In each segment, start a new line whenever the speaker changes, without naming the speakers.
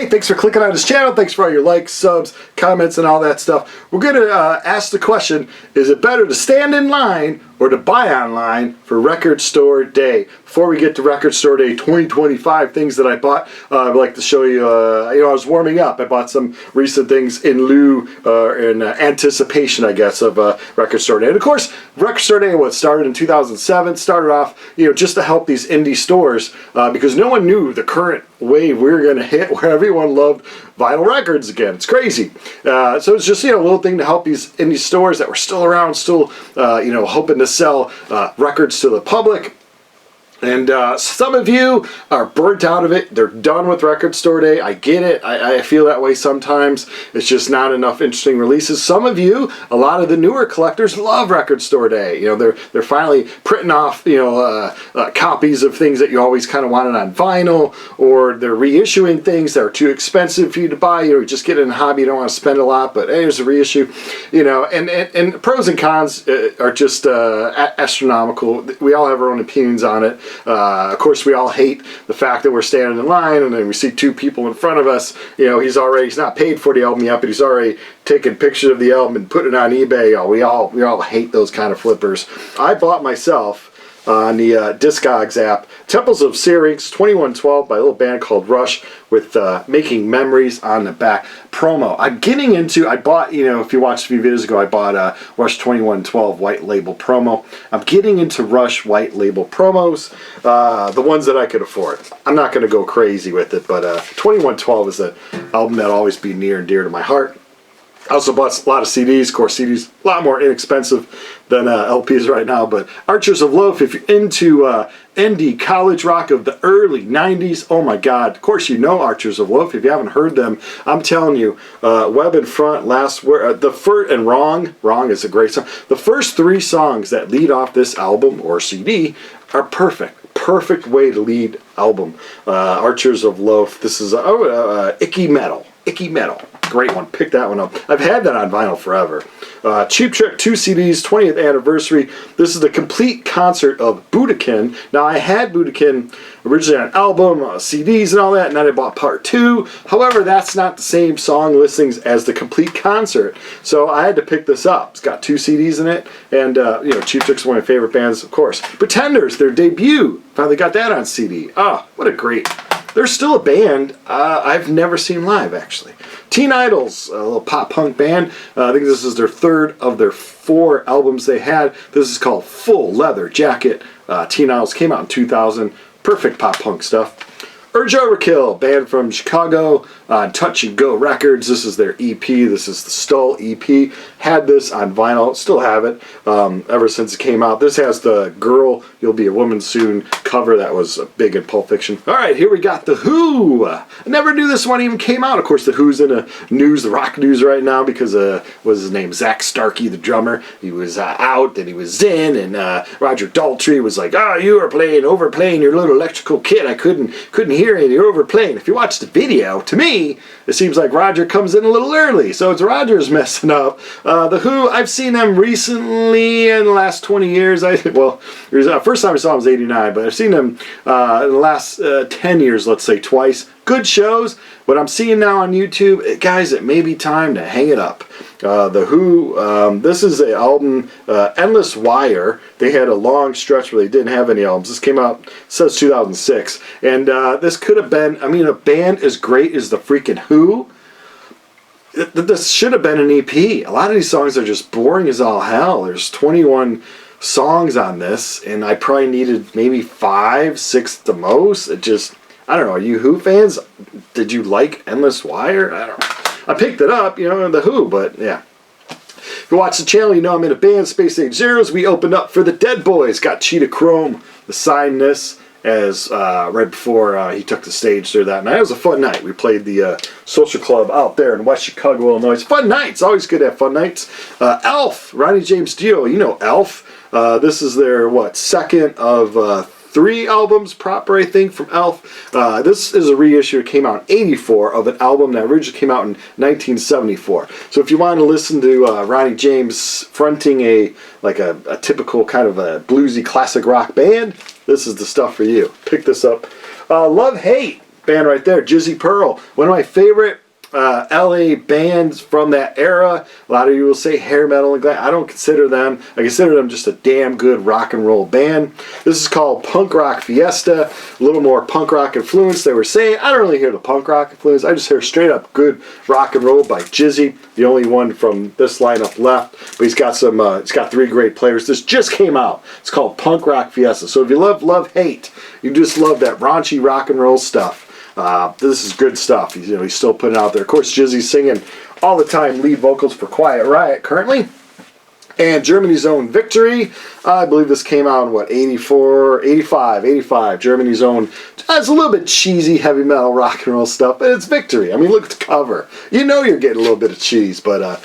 Hey, thanks for clicking on this channel. Thanks for all your likes, subs, comments, and all that stuff. We're going to ask the question, is it better to stand in line or to buy online for Record Store Day? Before we get to Record Store Day 2025, things that I bought, I'd like to show you, I was warming up. I bought some recent things in lieu, in anticipation, I guess, of Record Store Day. And of course, Record Store Day, started in 2007, started off, just to help these indie stores, because no one knew the current wave we were going to hit where everyone loved vinyl records again. It's crazy. So it's just, a little thing to help these indie stores that were still around, still, hoping to sell records to the public. And some of you are burnt out of it. They're done with Record Store Day. I get it. I feel that way sometimes. It's just not enough interesting releases. Some of you, a lot of the newer collectors, love Record Store Day. They're finally printing off copies of things that you always kind of wanted on vinyl, or they're reissuing things that are too expensive for you to buy. You just get in a hobby, you don't want to spend a lot, but hey, there's a reissue. And pros and cons are just astronomical. We all have our own opinions on it. Of course, we all hate the fact that we're standing in line and then we see two people in front of us. He's not paid for the album yet, but he's already taking pictures of the album and putting it on eBay. We all hate those kind of flippers. I bought myself on the Discogs app Temples of Syrinx 2112 by a little band called Rush with Making Memories on the back promo. I bought, if you watched a few videos ago, I bought Rush 2112 white label promo. I'm getting into Rush white label promos, the ones that I could afford. I'm not going to go crazy with it, but 2112 is an album that'll always be near and dear to my heart. I also bought a lot of CDs. Of course, CDs a lot more inexpensive than LPs right now. But Archers of Loaf, if you're into indie college rock of the early 90s, oh my God. Of course, you know Archers of Loaf. If you haven't heard them, I'm telling you, Web in Front, Last Word, and Wrong is a great song. The first three songs that lead off this album or CD are perfect. Perfect way to lead album. Archers of Loaf. This is Icky Metal. Icky Metal. Great one. Pick that one up. I've had that on vinyl forever. Cheap Trick 2 CDs, 20th anniversary. This is the complete concert of Budokan. Now, I had Budokan originally on album, CDs and all that, and then I bought part 2. However, that's not the same song listings as the complete concert, so I had to pick this up. It's got 2 CDs in it, and Cheap Trick's one of my favorite bands, of course. Pretenders, their debut. Finally got that on CD. What a great... They're still a band I've never seen live, actually. Teen Idols, a little pop-punk band. I think this is their third of their 4 albums they had. This is called Full Leather Jacket. Teen Idols came out in 2000. Perfect pop-punk stuff. Urge Overkill, band from Chicago, on Touch and Go Records. This is their EP. This is the Stull EP. Had this on vinyl. Still have it ever since it came out. This has the Girl, You'll Be a Woman Soon cover that was big in Pulp Fiction. All right, here we got The Who. I never knew this one even came out. Of course, The Who's in the rock news right now because, what's his name? Zach Starkey, the drummer. He was out, and he was in, and Roger Daltrey was like, you are overplaying your little electrical kit. I couldn't hear it. You're overplaying. If you watch the video, to me, it seems like Roger comes in a little early, so it's Roger's messing up. The Who, I've seen them recently in the last 20 years. First time I saw them was 89, but I've seen them in the last 10 years, let's say, twice. Good shows. What I'm seeing now on YouTube, guys, it may be time to hang it up. The Who, this is an album, Endless Wire. They had a long stretch where they didn't have any albums. This came out, says 2006. And this could have been, a band as great as the freaking Who. This should have been an EP. A lot of these songs are just boring as all hell. There's 21 songs on this, and I probably needed maybe 5, 6 at the most. I don't know, are you Who fans? Did you like Endless Wire? I don't know. I picked it up, The Who, but yeah. If you watch the channel, you know I'm in a band, Space Age Zeros. We opened up for the Dead Boys. Got Cheetah Chrome to sign this as right before he took the stage there that night. It was a fun night. We played the social club out there in West Chicago, Illinois. Fun nights. Always good to have fun nights. Elf, Ronnie James Dio. You know Elf. This is their, second of 3 albums proper, I think, from Elf. This is a reissue. It came out in 84 of an album that originally came out in 1974. So if you want to listen to Ronnie James fronting a typical kind of a bluesy classic rock band, this is the stuff for you. Pick this up. Love Hate. band right there, Jizzy Pearl, one of my favorite LA bands from that era. A lot of you will say hair metal and glam. I don't consider them. I consider them just a damn good rock and roll band. This is called Punk Rock Fiesta. A little more punk rock influence. They were saying, I don't really hear the punk rock influence. I just hear straight up good rock and roll by Jizzy, the only one from this lineup left. But he's got some. He's got 3 great players. This just came out. It's called Punk Rock Fiesta. So if you love hate, you just love that raunchy rock and roll stuff. This is good stuff. He's still putting it out there. Of course, Jizzy's singing all the time lead vocals for Quiet Riot currently. And Germany's Own Victory. I believe this came out in, 85. Germany's Own. It's a little bit cheesy heavy metal rock and roll stuff, but it's Victory. I mean, look at the cover. You know you're getting a little bit of cheese, but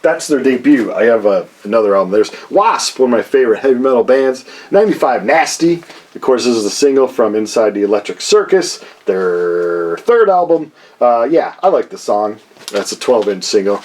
that's their debut. I have another album. There's w.a.s.p, one of my favorite heavy metal bands. 95, Nasty. Of course, this is a single from Inside the Electric Circus, their 3rd album. Yeah, I like the song. That's a 12-inch single.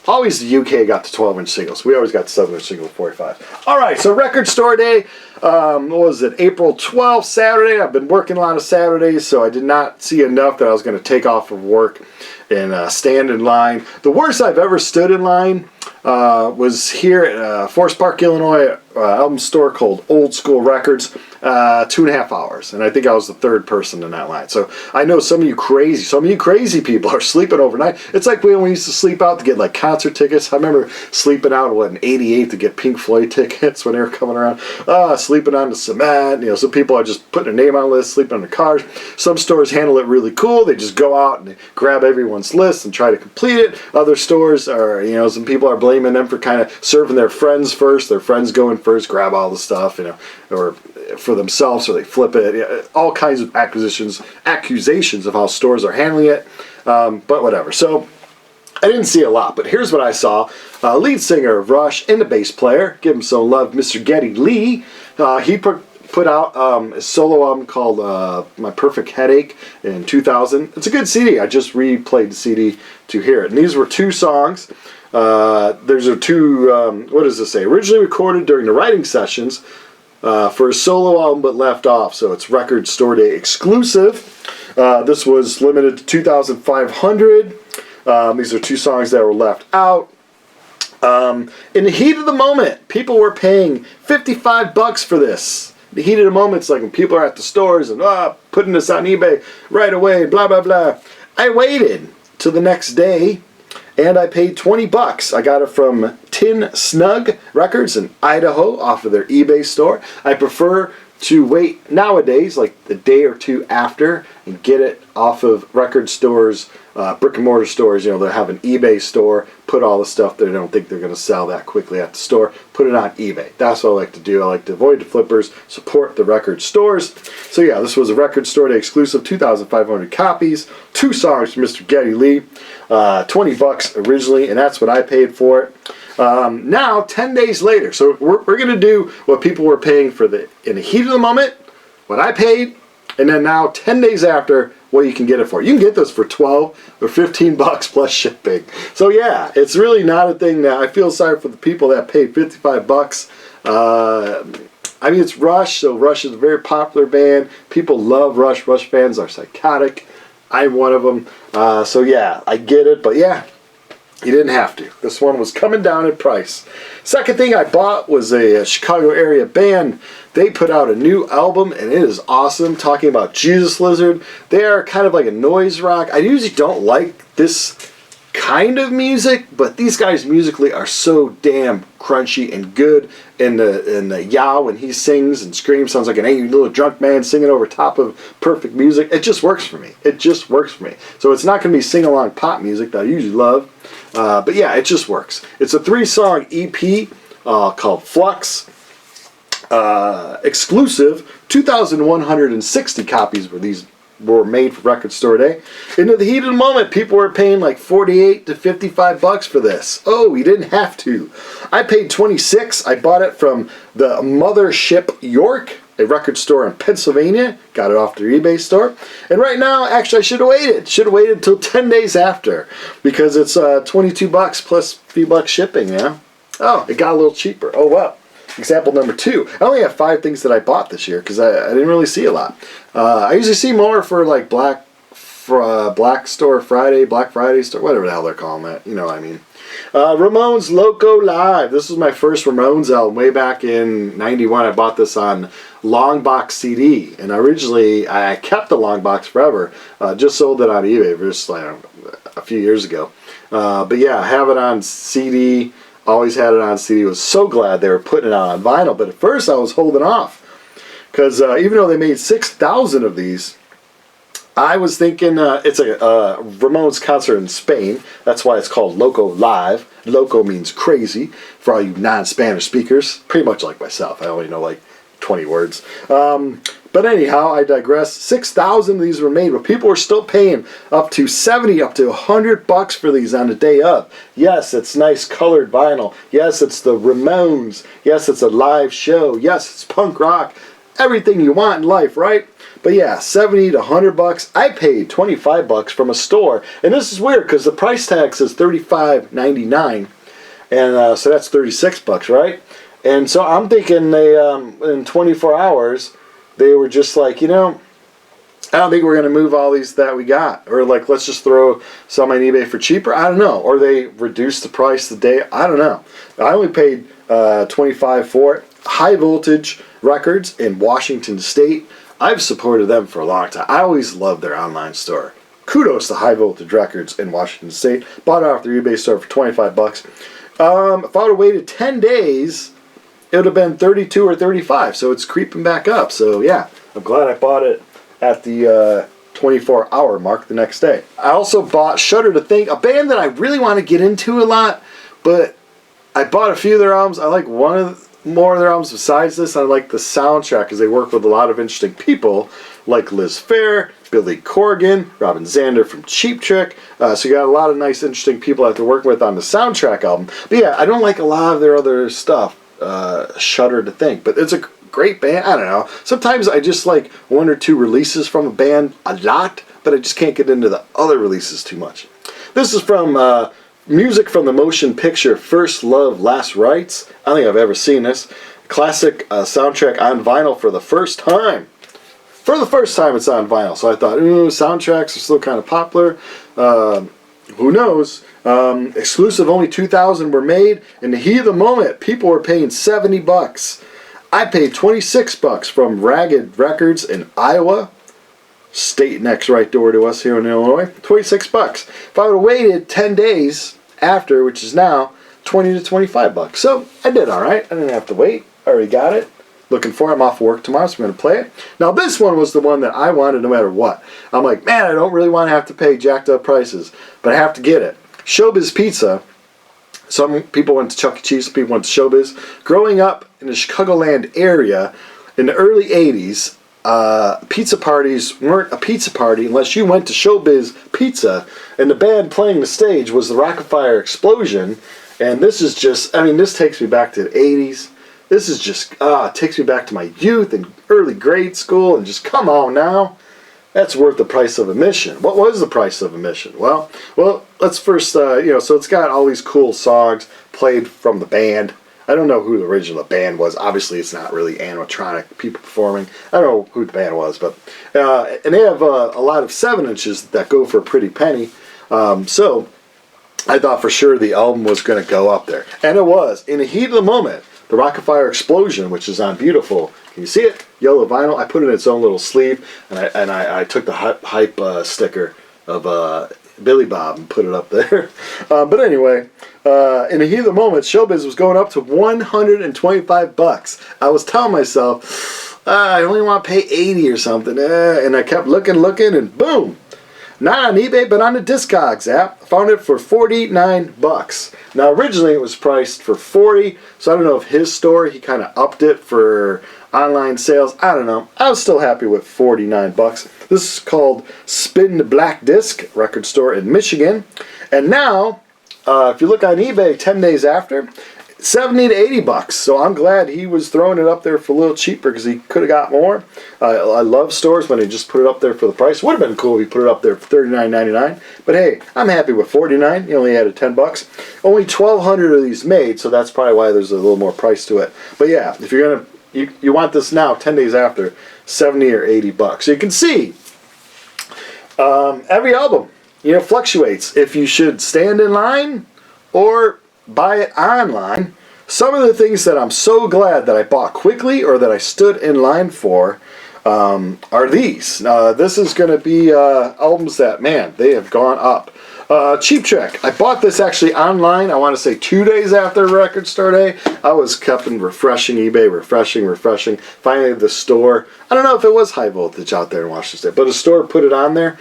Always the UK got the 12-inch singles. We always got the 7-inch single 45. All right, so Record Store Day. What was it? April 12th, Saturday. I've been working a lot of Saturdays, so I did not see enough that I was going to take off of work and stand in line. The worst I've ever stood in line was here at Forest Park, Illinois, album store called Old School Records, 2.5 hours. And I think I was the 3rd person in that line. So I know some of you crazy people are sleeping overnight. It's like when we used to sleep out to get like concert tickets. I remember sleeping out in '88 to get Pink Floyd tickets when they were coming around. Sleeping on the cement. Some people are just putting their name on a list, sleeping on their cars. Some stores handle it really cool. They just go out and grab everyone's list and try to complete it. Other stores are, some people are blaming them for kind of serving their friends first. Their friends go in first, grab all the stuff, or for themselves, or they flip it. All kinds of accusations of how stores are handling it. But whatever. So I didn't see a lot, but here's what I saw. Lead singer of Rush and the bass player, give him some love, Mr. Geddy Lee. He put out a solo album called My Perfect Headache in 2000. It's a good CD. I just replayed the CD to hear it. And these were 2 songs. There's a 2, what does this say? Originally recorded during the writing sessions for a solo album but left off. So it's Record Store Day exclusive. This was limited to 2,500. These are 2 songs that were left out. In the heat of the moment, people were paying $55 for this. The heat of the moment, it's like when people are at the stores and putting this on eBay right away, blah, blah, blah. I waited till the next day and I paid $20. I got it from Tin Snug Records in Idaho off of their eBay store. I prefer to wait nowadays, like a day or 2 after, and get it off of record stores, brick and mortar stores. They'll have an eBay store, put all the stuff that they don't think they're going to sell that quickly at the store, put it on eBay. That's what I like to do. I like to avoid the flippers, support the record stores. So yeah, this was a Record Store Day exclusive, 2,500 copies, 2 songs from Mr. Geddy Lee, $20 originally, and that's what I paid for it. Now, 10 days later, so we're going to do what people were paying for in the heat of the moment, what I paid, and then now 10 days after, what you can get it for. You can get this for $12 or $15 plus shipping. So yeah, it's really not a thing that I feel sorry for the people that paid $55. I mean, it's Rush, so Rush is a very popular band. People love Rush. Rush fans are psychotic. I'm one of them. So yeah, I get it, but yeah, you didn't have to. This one was coming down in price. Second thing I bought was a Chicago area band. They put out a new album and it is awesome. Talking about Jesus Lizard. They are kind of like a noise rock. I usually don't like this kind of music, but these guys musically are so damn crunchy and good. And the Yao, when he sings and screams, sounds like an angry little drunk man singing over top of perfect music. It just works for me. It just works for me. So it's not going to be sing-along pop music that I usually love. But yeah, it just works. It's a 3-song EP called Flux. Exclusive, 2,160 copies were made for Record Store Day. And in the heat of the moment, people were paying like $48 to $55 for this. Oh, you didn't have to. I paid $26. I bought it from the Mothership York, a record store in Pennsylvania. Got it off their eBay store. And right now, actually, I should have waited. Should have waited until 10 days after, because it's $22 plus $3 shipping. Yeah. Oh, it got a little cheaper. Oh well. example number 2. I only have 5 things that I bought this year because I didn't really see a lot. I usually see more for like Black Store Friday, Black Friday store, whatever the hell they're calling that. You know what I mean. Ramones Loco Live. This was my first Ramones album way back in '91. I bought this on long box CD, and originally I kept the long box forever. Just sold it on eBay just like a few years ago. But yeah, I have it on CD. Always had it on CD. Was so glad they were putting it out on vinyl. But at first I was holding off because even though they made 6,000 of these, I was thinking it's a Ramones concert in Spain. That's why it's called Loco Live. Loco means crazy for all you non-Spanish speakers. Pretty much like myself. I only know like 20 words. But anyhow, I digress. 6,000 of these were made, but people were still paying up to 70, up to $100 for these on the day of. Yes, it's nice colored vinyl. Yes, it's the Ramones. Yes, it's a live show. Yes, it's punk rock. Everything you want in life, right? But yeah, 70 to $100. I paid $25 from a store, and this is weird because the price tag says $35.99, and so that's $36, right? And so I'm thinking they in 24 hours they were just like, you know, I don't think we're gonna move all these that we got, or like let's just throw some on eBay for cheaper. I don't know, or they reduced the price the day. I don't know. I only paid $25 for it. High Voltage Records in Washington State. I've supported them for a long time. I always loved their online store. Kudos to High Voltage Records in Washington State. Bought it off their eBay store for $25. If I would have waited 10 days, it would have been 32 or 35. So it's creeping back up. So yeah, I'm glad I bought it at the 24-hour mark the next day. I also bought Shudder to Think, a band that I really want to get into a lot, but I bought a few of their albums. I like more of their albums besides this. I like the soundtrack because they work with a lot of interesting people like Liz Phair, Billy Corgan, Robin Zander from Cheap Trick. So you got a lot of nice interesting people that they're working with on the soundtrack album. But yeah, I don't like a lot of their other stuff. Shudder to Think, but it's a great band. I don't know. Sometimes I just like 1 or 2 releases from a band a lot, but I just can't get into the other releases too much. This is from music from the motion picture First Love, Last Rites. I don't think I've ever seen this. Classic soundtrack on vinyl for the first time. For the first time it's on vinyl. So I thought, soundtracks are still kind of popular. Who knows? Exclusive, only 2,000 were made. In the heat of the moment, people were paying $70. I paid $26 from Ragged Records in Iowa. State next right door to us here in Illinois. $26. If I would have waited 10 days after, which is now, $20 to $25. So I did all right. I didn't have to wait. I already got it. Looking for it. I'm off work tomorrow, so I'm going to play it. Now this one was the one that I wanted no matter what. I'm like, man, I don't really want to have to pay jacked up prices, but I have to get it. Showbiz Pizza. Some people went to Chuck E. Cheese, some people went to Showbiz. Growing up in the Chicagoland area in the early 80s, pizza parties weren't a pizza party unless you went to Showbiz Pizza, and the band playing the stage was the Rockafire Explosion. And this is just, I mean, this takes me back to the 80s. This is just, takes me back to my youth and early grade school, and just come on now. That's worth the price of admission. What was the price of admission? Well, let's first, so it's got all these cool songs played from the band. I don't know who the original band was. Obviously, it's not really animatronic people performing. I don't know who the band was, but and they have a lot of 7-inches that go for a pretty penny. So I thought for sure the album was going to go up there, and it was. In the heat of the moment, the Rockafire Explosion, which is on beautiful. Can you see it? Yellow vinyl. I put it in its own little sleeve, and I took the hype sticker of Billy Bob and put it up there. But anyway, in the heat of the moment, Showbiz was going up to $125. I was telling myself, I only want to pay $80 or something, and I kept looking, and boom. Not on eBay, but on the Discogs app. Found it for $49. Now, originally it was priced for $40, so I don't know if his store, he kind of upped it for online sales. I don't know. I was still happy with $49. This is called Spin the Black Disc, record store in Michigan. And now, if you look on eBay 10 days after, 70 to 80 bucks. So I'm glad he was throwing it up there for a little cheaper because he could have got more. I love stores when they just put it up there for the price. Would have been cool if he put it up there for $39.99. But hey, I'm happy with $49. He only added 10 bucks. Only 1,200 of these made, so that's probably why there's a little more price to it. But yeah, if you're gonna you want this now, 10 days after, 70 or 80 bucks. So you can see every album, fluctuates. If you should stand in line or buy it online. Some of the things that I'm so glad that I bought quickly or that I stood in line for are these. This is going to be albums that, man, they have gone up. Cheap Trick. I bought this actually online, I want to say 2 days after Record Store Day. I was kept refreshing eBay, refreshing. Finally the store, I don't know if it was High Voltage out there in Washington State, but a store put it on there.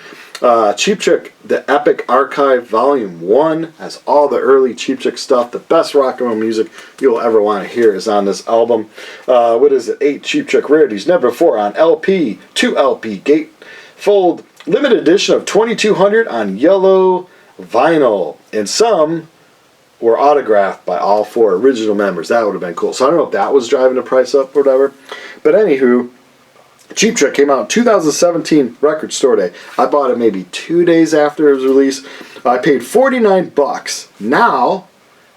Cheap Trick, the Epic Archive Volume 1 has all the early Cheap Trick stuff. The best rock and roll music you'll ever want to hear is on this album. What is it? 8 Cheap Trick rarities, never before on LP, 2 LP, gatefold, limited edition of 2,200 on yellow vinyl, and some were autographed by all 4 original members. That would have been cool. So I don't know if that was driving the price up or whatever. But anywho, Cheap Trick came out in 2017 Record Store Day. I bought it maybe 2 days after it was released. I paid 49 bucks. Now,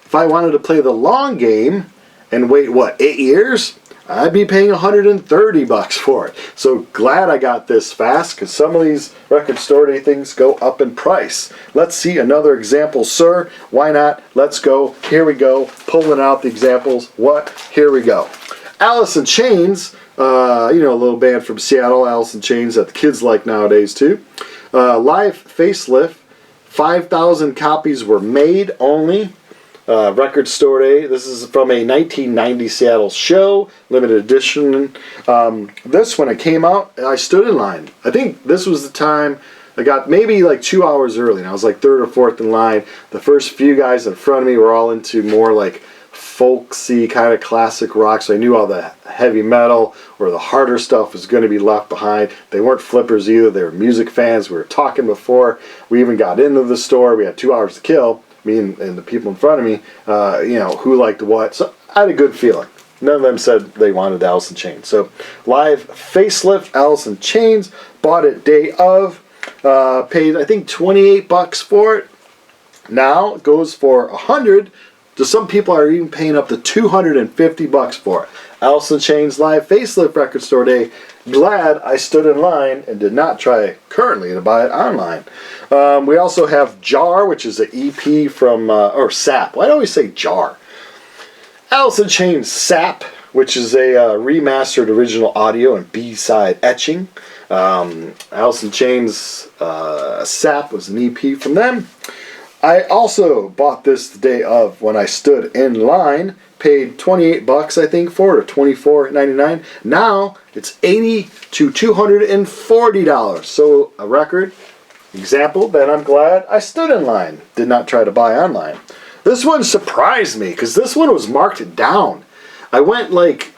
if I wanted to play the long game and wait, 8 years? I'd be paying 130 bucks for it. So glad I got this fast because some of these Record Store Day things go up in price. Let's see another example, sir. Why not? Let's go. Here we go. Pulling out the examples. Here we go. Alice in Chains, a little band from Seattle, Alice in Chains that the kids like nowadays too. Live Facelift, 5,000 copies were made only. Record Store Day. This is from a 1990 Seattle show, limited edition. This, when it came out, I stood in line. I think this was the time I got maybe like 2 hours early, and I was like 3rd or 4th in line. The first few guys in front of me were all into more like folksy kind of classic rock, so I knew all the heavy metal or the harder stuff was going to be left behind. They weren't flippers either. They were music fans. We were talking before we even got into the store. We had 2 hours to kill. Me and the people in front of me, who liked what. So I had a good feeling. None of them said they wanted Alice in Chains. So Live Facelift, Alice in Chains, bought it day of, paid I think 28 bucks for it. Now it goes for 100. So some people are even paying up to 250 bucks for it. Alice in Chains Live Facelift Record Store Day. Glad I stood in line and did not try currently to buy it online. We also have Jar, which is an EP from, or SAP. Why do I always say Jar? Alice in Chains SAP, which is a remastered original audio and B-side etching. Alice in Chains SAP was an EP from them. I also bought this the day of when I stood in line. Paid 28 bucks, I think, for it, or $24.99. Now it's $80 to $240. So a record example that I'm glad I stood in line. Did not try to buy online. This one surprised me because this one was marked down. I went like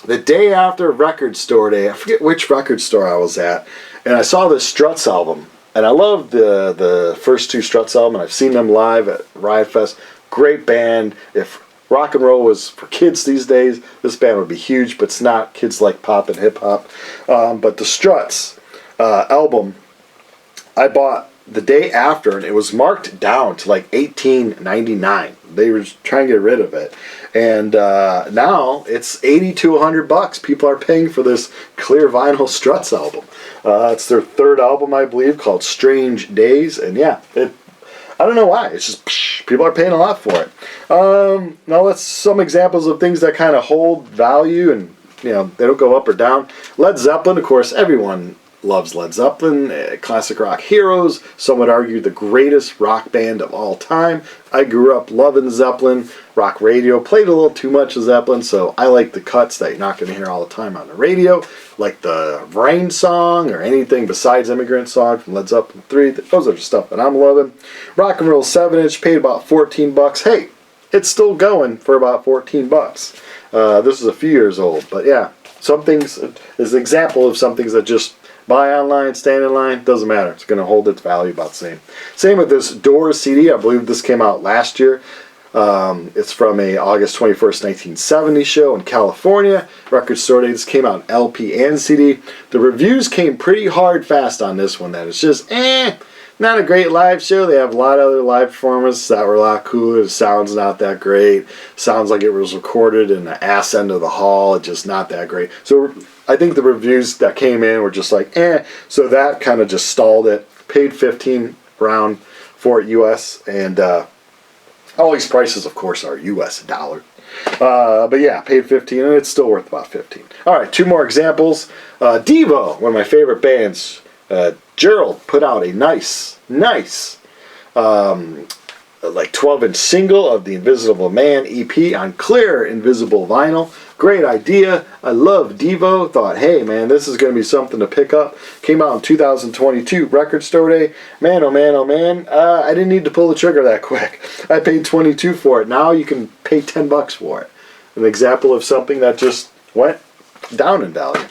the day after Record Store Day. I forget which record store I was at, and I saw this Struts album. And I love the first 2 Struts album. And I've seen them live at Riot Fest. Great band. If rock and roll was for kids these days, this band would be huge, but it's not. Kids like pop and hip hop. But the Struts album, I bought the day after, and it was marked down to like $18.99. They were trying to get rid of it, and now it's $80 to $100. People are paying for this clear vinyl Struts album. It's their 3rd album, I believe, called Strange Days, and yeah, I don't know why. It's just people are paying a lot for it. Now let's some examples of things that kind of hold value and they don't go up or down. Led Zeppelin, of course, everyone loves Led Zeppelin, classic rock heroes. Some would argue the greatest rock band of all time. I grew up loving Zeppelin. Rock radio played a little too much of Zeppelin, so I like the cuts that you're not going to hear all the time on the radio, like the Rain song or anything besides Immigrant Song from Led Zeppelin 3. Those are the stuff that I'm loving. Rock and Roll 7-inch paid about 14 bucks. Hey, it's still going for about 14 bucks. This is a few years old, but yeah, some things is an example of some things that just buy online, stand in line, doesn't matter. It's going to hold its value about the same. Same with this Doors CD. I believe this came out last year. It's from a August 21st, 1970 show in California. Record store day. This came out in LP and CD. The reviews came pretty hard fast on this one. That it's just, not a great live show. They have a lot of other live performances that were a lot cooler. The sound's not that great. Sounds like it was recorded in the ass end of the hall. It's just not that great. So I think the reviews that came in were just like, So that kind of just stalled it. Paid $15 round for it US, and all these prices, of course, are US dollar. But yeah, paid $15, and it's still worth about $15. All right, 2 more examples. Devo, one of my favorite bands. Gerald put out a nice, like 12-inch single of the Invisible Man EP on clear invisible vinyl. Great idea. I love Devo. Thought, hey man, this is going to be something to pick up. Came out in 2022, record store day. Man, oh man, oh man. I didn't need to pull the trigger that quick. I paid $22 for it. Now you can pay $10 for it. An example of something that just went down in value.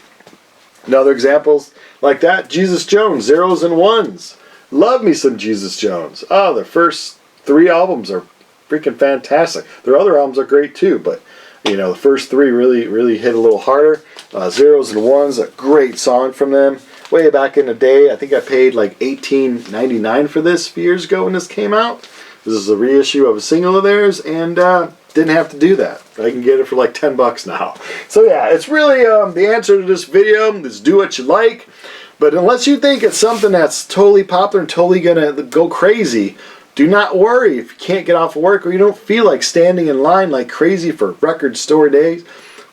Another examples like that, Jesus Jones, Zeros and Ones. Love me some Jesus Jones. Oh, their first 3 albums are freaking fantastic. Their other albums are great too, but you know, the first 3 really hit a little harder. Zeros and Ones, a great song from them. Way back in the day, I think I paid like $18.99 for this a few years ago when this came out. This is a reissue of a single of theirs, and didn't have to do that. I can get it for like $10 now. So yeah, it's really the answer to this video is do what you like. But unless you think it's something that's totally popular and totally gonna go crazy, do not worry if you can't get off of work or you don't feel like standing in line like crazy for record store days.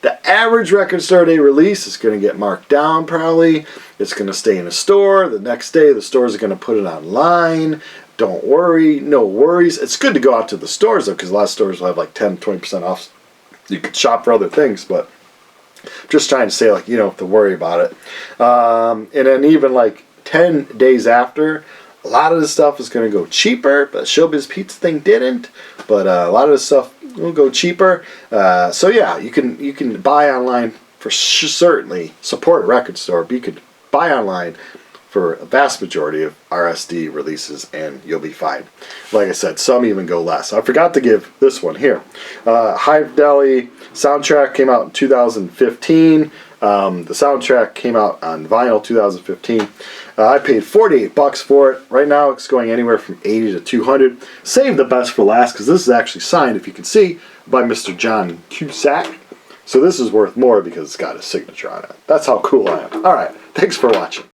The average record store day release is going to get marked down probably. It's going to stay in a store. The next day the stores are going to put it online. Don't worry, no worries. It's good to go out to the stores though, because a lot of stores will have like 10-20% off. You could shop for other things, but just trying to say, like, you don't have to worry about it. And then even like 10 days after, a lot of this stuff is going to go cheaper. But Showbiz Pizza thing didn't. But a lot of this stuff will go cheaper. So yeah, you can buy online for certainly. Support a record store, but you could buy online for a vast majority of RSD releases, and you'll be fine. Like I said, some even go less. I forgot to give this one here. High Fidelity soundtrack came out in 2015. The soundtrack came out on vinyl 2015. I paid $48 for it. Right now it's going anywhere from $80 to $200. Save the best for last because this is actually signed, if you can see, by Mr. John Cusack. So this is worth more because it's got a signature on it. That's how cool I am. All right, thanks for watching.